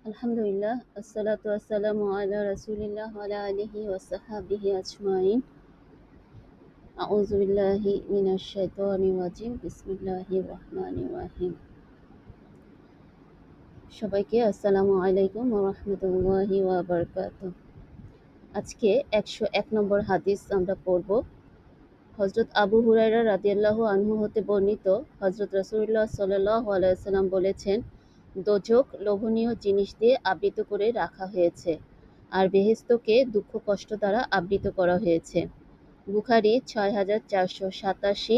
আলহামদুলিল্লাহ, আসসালাতু আসসালামু আলা রাসূলিল্লাহ ওয়া আলা আলিহি ওয়া সাহবিহি আজমাইন। আউযু বিল্লাহি মিনাশ শাইতানির রাজিম। বিসমিল্লাহির রহমানির রহিম। সবাইকে আসসালামু আলাইকুম ওয়া রাহমাতুল্লাহি ওয়া বারাকাতুহু। আজকে 101 নম্বর হাদিস আমরা পড়ব। হযরত আবু হুরায়রা রাদিয়াল্লাহু আনহু হতে বর্ণিত, হযরত রাসূলুল্লাহ সাল্লাল্লাহু আলাইহি ওয়াসাল্লাম বলেছেন, দোজখ লোভনীয় জিনিস দিয়ে আবৃত করে রাখা হয়েছে, আর বেহেশতকে দুঃখ কষ্ট দ্বারা আবৃত করা হয়েছে। বুখারী ৬৪৮৭,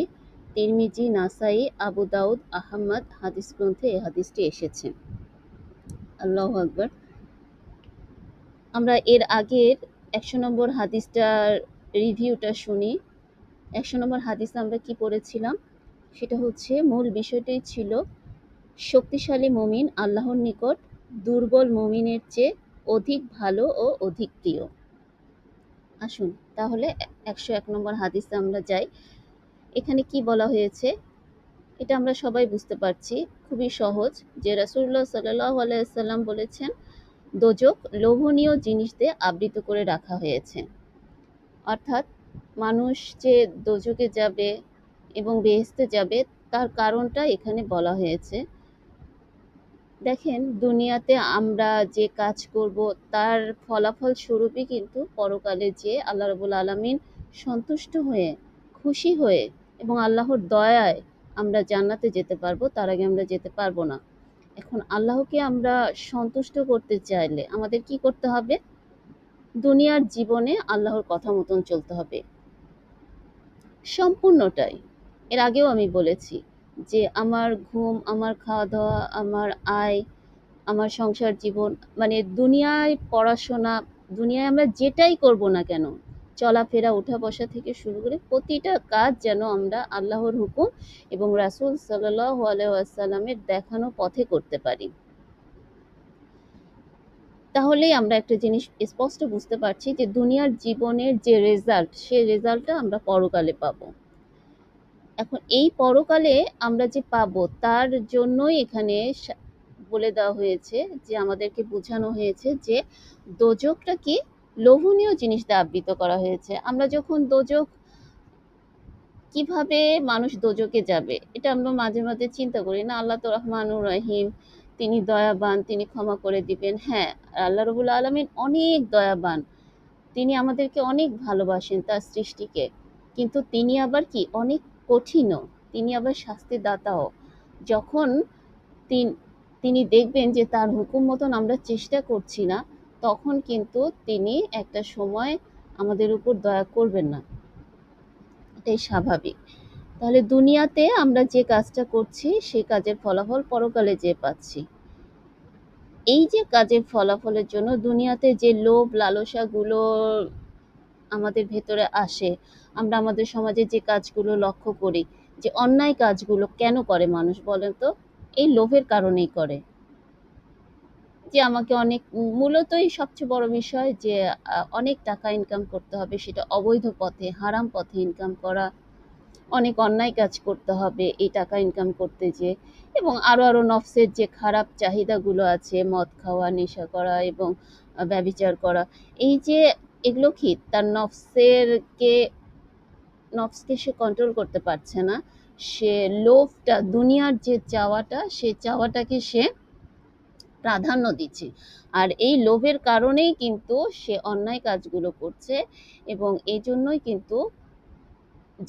তিরমিজি, নাসাই, আবু দাউদ, আহমদ হাদিস গ্রন্থে এই হাদিসটি এসেছে। আল্লাহু আকবার। আমরা এর আগের ১০০ নম্বর হাদিসটার রিভিউটা শুনি। ১০০ নম্বর হাদিসে আমরা কি পড়েছিলাম, সেটা হচ্ছে, মূল বিষয়টি ছিল শক্তিশালী মুমিন আল্লাহর নিকট দুর্বল মুমিনের চেয়ে অধিক ভালো ও অধিক প্রিয়। আসুন তাহলে ১০১ নম্বর হাদিসে আমরা যাই। এখানে কি বলা হয়েছে এটা আমরা সবাই বুঝতে পারছি, খুবই সহজ, যে রাসূলুল্লাহ সাল্লাল্লাহু আলাইহি ওয়াসাল্লাম বলেছেন, দোজখ লোভনীয় জিনিস দিয়ে আবৃত করে রাখা হয়েছে। অর্থাৎ মানুষ যে দোজখে যাবে এবং বেহেশতে যাবে তার কারণটা এখানে বলা হয়েছে। দেখেন, দুনিয়াতে আমরা যে কাজ করব তার ফলাফল স্বরূপই কিন্তু পরকালে যে আল্লাহ রাব্বুল আলামিন সন্তুষ্ট হয়ে, খুশি হয়ে এবং আল্লাহর দয়ায় আমরা জান্নাতে যেতে পারবো, তার আগে আমরা যেতে পারবো না। এখন আল্লাহকে আমরা সন্তুষ্ট করতে চাইলে আমাদের কি করতে হবে? দুনিয়ার জীবনে আল্লাহর কথা মতন চলতে হবে, সম্পূর্ণটাই। এর আগেও আমি বলেছি যে আমার ঘুম, আমার খাওয়া দাওয়া, আমার আয়, আমার সংসার জীবন, মানে দুনিয়ায় পড়াশোনা, দুনিয়ায় আমরা যেটাই করব না কেন, চলাফেরা, উঠা বসা থেকে শুরু করে প্রতিটা কাজ যেন আমরা আল্লাহর হুকুম এবং রাসূল সাল্লাল্লাহু আলাইহি ওয়াসাল্লামের দেখানো পথে করতে পারি। তাহলেই আমরা একটা জিনিস স্পষ্ট বুঝতে পারছি যে দুনিয়ার জীবনের যে রেজাল্ট, সেই রেজাল্টটা আমরা পরকালে পাবো। এখন এই পরকালে আমরা যে পাবো তার জন্যই এখানে বলে দেওয়া হয়েছে, যে আমাদেরকে বোঝানো হয়েছে যে দোজখটা কি লোভনীয় জিনিস দিয়ে আবৃত করা হয়েছে। আমরা যখন দোজখ, কিভাবে মানুষ দোজখে যাবে এটা আমরা মাঝে মাঝে চিন্তা করি না। আল্লাহ তো রহমানুর রহিম, তিনি দয়াবান, তিনি ক্ষমা করে দিবেন। হ্যাঁ, আল্লাহ রাব্বুল আলামিন অনেক দয়াবান, তিনি আমাদেরকে অনেক ভালোবাসেন তার সৃষ্টিকে, কিন্তু তিনি আবার কি অনেক কঠিনও, তিনি আবার শাস্তিদাতাও। যখন তিনি দেখবেন যে তার হুকুম মতন আমরা চেষ্টা করছি না, তখন কিন্তু তিনি একটা সময় আমাদের উপর দয়া করবেন না, এটাই স্বাভাবিক। তাহলে দুনিয়াতে আমরা যে কাজটা করছি সেই কাজের ফলাফল পরকালে যে পাচ্ছি। এই যে কাজের ফলাফলের জন্য দুনিয়াতে যে লোভ লালসাগুলো আমাদের ভেতরে আসে, আমরা আমাদের সমাজে যে কাজগুলো লক্ষ্য করি, যে অন্যায় কাজগুলো কেন করে মানুষ বলেন তো? এই লোভের কারণেই করে। যে আমাকে অনেক, মূলতই সবচেয়ে বড় বিষয় যে অনেক টাকা ইনকাম করতে হবে, সেটা অবৈধ পথে, হারাম পথে ইনকাম করা, অনেক অন্যায় কাজ করতে হবে এই টাকা ইনকাম করতে যেয়ে, এবং আরও নফসের যে খারাপ চাহিদাগুলো আছে, মদ খাওয়া, নেশা করা এবং ব্যভিচার করা, এই যে এগুলো কি তার নফসকে সে কন্ট্রোল করতে পারছে না। সে লোভটা, দুনিয়ার যে চাওয়াটা, সে চাওয়াটাকে সে প্রাধান্য দিচ্ছে, আর এই লোভের কারণেই কিন্তু সে অন্যায় কাজগুলো করছে, এবং এই জন্যই কিন্তু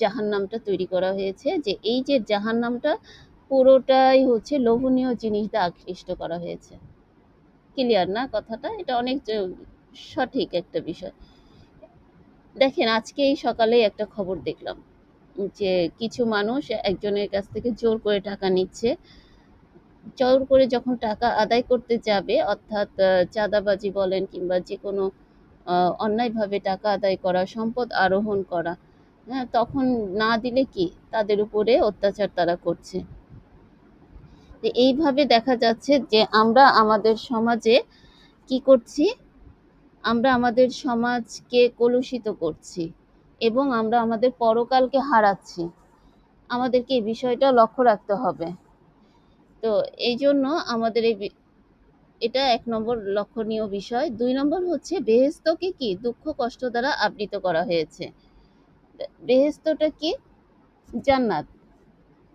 জাহান্নামটা তৈরি করা হয়েছে, যে এই যে জাহান্নামটা পুরোটাই হচ্ছে লোভনীয় জিনিস দিয়ে আকৃষ্ট করা হয়েছে। ক্লিয়ার না কথাটা? এটা অনেক সঠিক একটা বিষয়। দেখেন, আজকে এই সকালে একটা খবর দেখলাম যে কিছু মানুষ একজনের কাছ থেকে জোর করে টাকা নিচ্ছে। জোর করে যখন টাকা আদায় করতে যাবে, অর্থাৎ চাঁদাবাজি বলেন কিংবা যে কোনো অন্যায়ভাবে টাকা আদায় করা, সম্পদ আরোহণ করা, হ্যাঁ, তখন না দিলে কি তাদের উপরে অত্যাচার তারা করছে। এইভাবে দেখা যাচ্ছে যে আমরা আমাদের সমাজে কি করছি, আমরা আমাদের সমাজকে কলুষিত করছি এবং আমরা আমাদের পরকালকে হারাচ্ছি। আমাদেরকে এই বিষয়টা লক্ষ্য রাখতে হবে। তো এই জন্য আমাদের এটা ১ নম্বর লক্ষণীয় বিষয়। ২ নম্বর হচ্ছে বেহেশতকে কি দুঃখ কষ্ট দ্বারা আবৃত করা হয়েছে। বেহেশতটা কি? জান্নাত,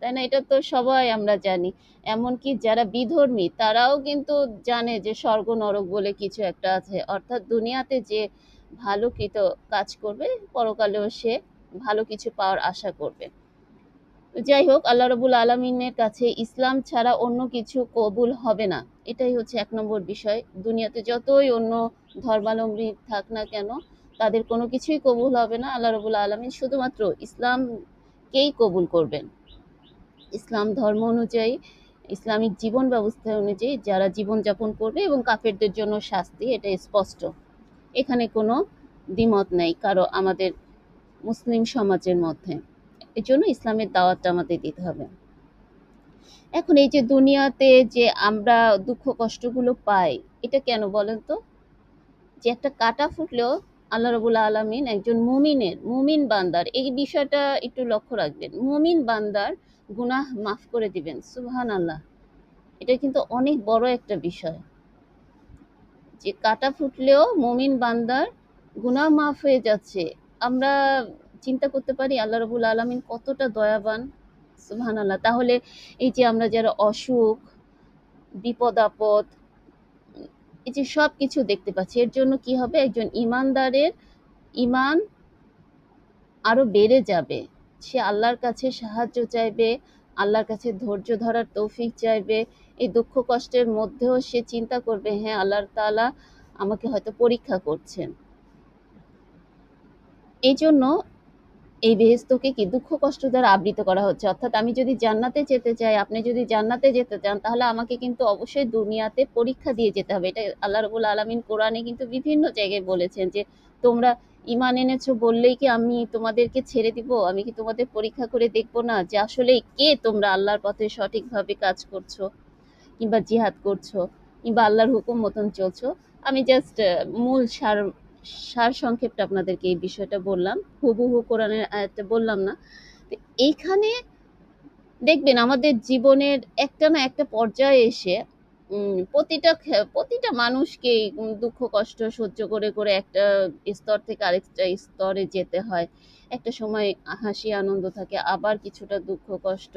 তাই না? এটা তো সবাই আমরা জানি। এমনকি যারা বিধর্মী তারাও কিন্তু জানে যে স্বর্গ নরক বলে কিছু একটা আছে। অর্থাৎ দুনিয়াতে যে ভালো কৃত কাজ করবে পরকালেও সে ভালো কিছু পাওয়ার আশা করবে। যাই হোক, আল্লাহ রাব্বুল আলামিনের কাছে ইসলাম ছাড়া অন্য কিছু কবুল হবে না। এটাই হচ্ছে ১ নম্বর বিষয়। দুনিয়াতে যতই অন্য ধর্মাবলম্বী থাক না কেন, তাদের কোনো কিছুই কবুল হবে না। আল্লাহ রাব্বুল আলামিন শুধুমাত্র ইসলামকেই কবুল করবেন। ইসলাম ধর্ম অনুযায়ী, ইসলামিক জীবন ব্যবস্থা অনুযায়ী যারা জীবনযাপন করবে, এবং কাফেরদের জন্য শাস্তি, এটা স্পষ্ট। এখানে কোনো দ্বিমত নেই কারো আমাদের মুসলিম সমাজের মধ্যে। এজন্য ইসলামের দাওয়াতটা আমাদের দিতে হবে। এখন এই যে দুনিয়াতে যে আমরা দুঃখ কষ্টগুলো পাই, এটা কেন বলেন তো? যে একটা কাঁটা ফুটলেও আল্লাহ রাব্বুল আলামিন একজন মুমিন বান্দার, এই বিষয়টা একটু লক্ষ্য রাখবেন, মুমিন বান্দার গুনাহ মাফ করে দিবেন। সুবহানাল্লাহ। এটা কিন্তু অনেক বড় একটা বিষয়, যে কাঁটা ফুটলেও মুমিন বান্দার গুনাহ মাফ হয়ে যাচ্ছে। আমরা চিন্তা করতে পারি আল্লাহ রাব্বুল আলামিন কতটা দয়াবান। সুবহানাল্লাহ। তাহলে এই যে আমরা যারা অসুখ, বিপদ আপদ, এই যে সব কিছু দেখতে পাচ্ছি, এর জন্য কি হবে? একজন ইমানদারের ইমান আরো বেড়ে যাবে। সে আল্লাহর কাছে সাহায্য চাইবে, আল্লাহর কাছে ধৈর্য ধরার তৌফিক চাইবে। এই দুঃখ কষ্টের মধ্যেও সে চিন্তা করবে, হ্যাঁ আল্লাহ তাআলা আমাকে হয়তো পরীক্ষা করছেন। এই জন্য এই বেহেশতকে কি দুঃখ কষ্ট দ্বারা আবৃত করা হচ্ছে। অর্থাৎ আমি যদি জান্নাতে যেতে চাই, আপনি যদি জান্নাতে যেতে চান, তাহলে আমাকে কিন্তু অবশ্যই দুনিয়াতে পরীক্ষা দিয়ে যেতে হবে। এটা আল্লাহ রাব্বুল আলামিন কোরআনে কিন্তু বিভিন্ন জায়গায় বলেছেন যে তোমরা ঈমান এনেছো বললেই কি আমি তোমাদেরকে ছেড়ে দিব? আমি কি তোমাদের পরীক্ষা করে দেখব না যে আসলেই কে তোমরা আল্লাহর পথে সঠিকভাবে কাজ করছো, কিংবা জিহাদ করছো, কিংবা আল্লাহর হুকুম মতন চলছো। আমি জাস্ট মূল সার সংক্ষেপটা আপনাদেরকে এই বিষয়টা বললাম, হুবহু কোরআনের আয়াতটা বললাম না। তো এইখানে দেখবেন আমাদের জীবনের একটা না একটা পর্যায়ে এসে প্রতিটা মানুষকেই দুঃখ কষ্ট সহ্য করে করে একটা স্তর থেকে আরেকটা স্তরে যেতে হয়। একটা সময় হাসি আনন্দ থাকে, আবার কিছুটা দুঃখ কষ্ট।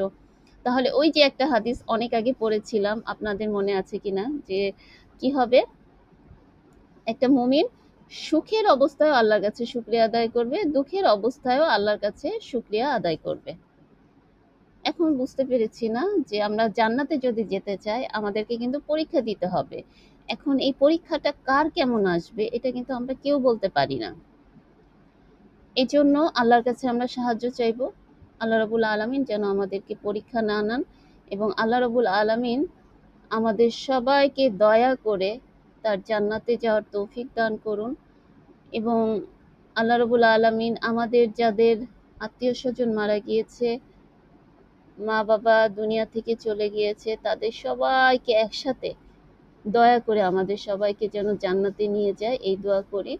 তাহলে ওই যে একটা হাদিস অনেক আগে পড়েছিলাম, আপনাদের মনে আছে কিনা, যে কি হবে? একটা মুমিন সুখের অবস্থায়ও আল্লাহর কাছে শুকরিয়া আদায় করবে, দুঃখের অবস্থায়ও আল্লাহর কাছে শুকরিয়া আদায় করবে। এখন বুঝতে পেরেছি না যে আমরা জান্নাতে যদি যেতে চাই আমাদেরকে কিন্তু পরীক্ষা দিতে হবে। এখন এই পরীক্ষাটা কার কেমন আসবে এটা কিন্তু আমরা কেউ বলতে পারি না। এই জন্য আল্লাহর কাছে আমরা সাহায্য চাইবো, আল্লাহ রাব্বুল আলামিন যেন আমাদেরকে পরীক্ষা না নেন, এবং আল্লাহ রাব্বুল আলামিন আমাদের সবাইকে দয়া করে তার জান্নাতে যাওয়ার তৌফিক দান করুন। এবং আল্লাহ রাব্বুল আলামিন আমাদের যাদের আত্মীয় স্বজন মারা গিয়েছে, মা বাবা দুনিয়া থেকে চলে গিয়েছে, তাদের সবাইকে একসাথে দয়া করে আমাদের সবাইকে যেন জান্নাতে নিয়ে যায়, এই দোয়া করি।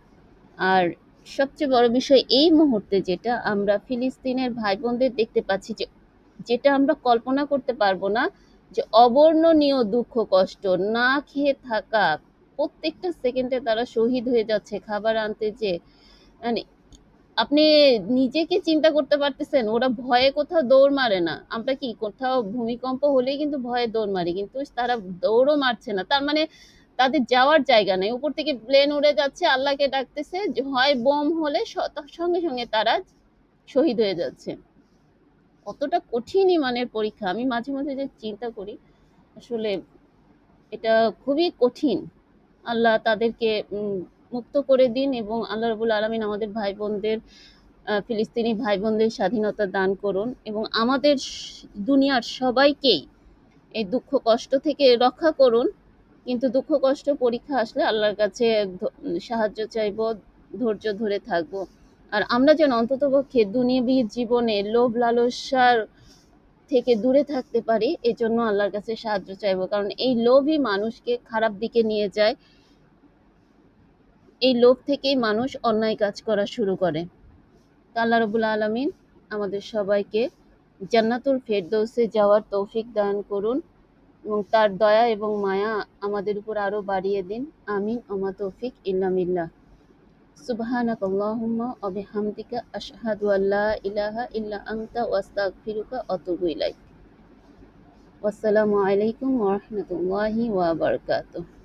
আর সবচেয়ে বড় বিষয় এই মুহূর্তে যেটা আমরা ফিলিস্তিনের ভাই বোনদের দেখতে পাচ্ছি, যে যেটা আমরা কল্পনা করতে পারবো না, যে অবর্ণনীয় দুঃখ কষ্ট, না খেয়ে থাকা, প্রত্যেকটা সেকেন্ডে তারা শহীদ হয়ে যাচ্ছে খাবার আনতে, যে মানে আপনি নিজেকে চিন্তা করতে পারতেছেন, ওরা ভয়ে কোথাও দৌড় মারে না। আমরা কি কোথাও ভূমিকম্প হলেই কিন্তু ভয়ে দৌড় মারি, কিন্তু তারা দৌড়ও মারছে না। তার মানে তাদের যাওয়ার জায়গা নেই, উপর থেকে প্লেন উড়ে যাচ্ছে, আল্লাহকে ডাকতেছে, যে হয় বোম হলে সঙ্গে সঙ্গে তারা শহীদ হয়ে যাচ্ছে। কতটা কঠিন ইমানের পরীক্ষা, আমি মাঝে মাঝে যে চিন্তা করি, আসলে এটা খুবই কঠিন। আল্লাহ তাদেরকে মুক্ত করে দিন, এবং আল্লাহ রাব্বুল আলামিন আমাদের ভাই বোনদের, ফিলিস্তিনি ভাই বোনদের স্বাধীনতা দান করুন, এবং আমাদের দুনিয়ার সবাইকেই এই দুঃখ কষ্ট থেকে রক্ষা করুন। কিন্তু দুঃখ কষ্ট পরীক্ষা আসলে আল্লাহর কাছে সাহায্য চাইব, ধৈর্য ধরে থাকব। আর আমরা যেন অন্ততপক্ষে দুনিয়াবী জীবনে লোভ লালসার থেকে দূরে থাকতে পারি, এজন্য আল্লাহর কাছে সাহায্য চাইব। কারণ এই লোভই মানুষকে খারাপ দিকে নিয়ে যায়, এই লোভ থেকেই মানুষ অন্যায় কাজ করা শুরু করে। আল্লাহ রাব্বুল আলামিন আমাদের সবাইকে জান্নাতুল ফেরদৌসে যাওয়ার তৌফিক দান করুন। এবং তার দয়া এবং মায়া আমাদের উপর আরো বাড়িয়ে দিন। আমিন। ওমা তৌফিক ইল্লা বিল্লাহ। সুবহানাক আল্লাহুম্মা ওয়া বিহামদিকা আশহাদু আল্লা ইলাহা ইল্লা আনতা ওয়াস্তাগফিরুকা ওয়া আতুবু ইলাইক। ওয়াসসালামু আলাইকুম ওয়া রাহমাতুল্লাহি ওয়া বারাকাতুহু।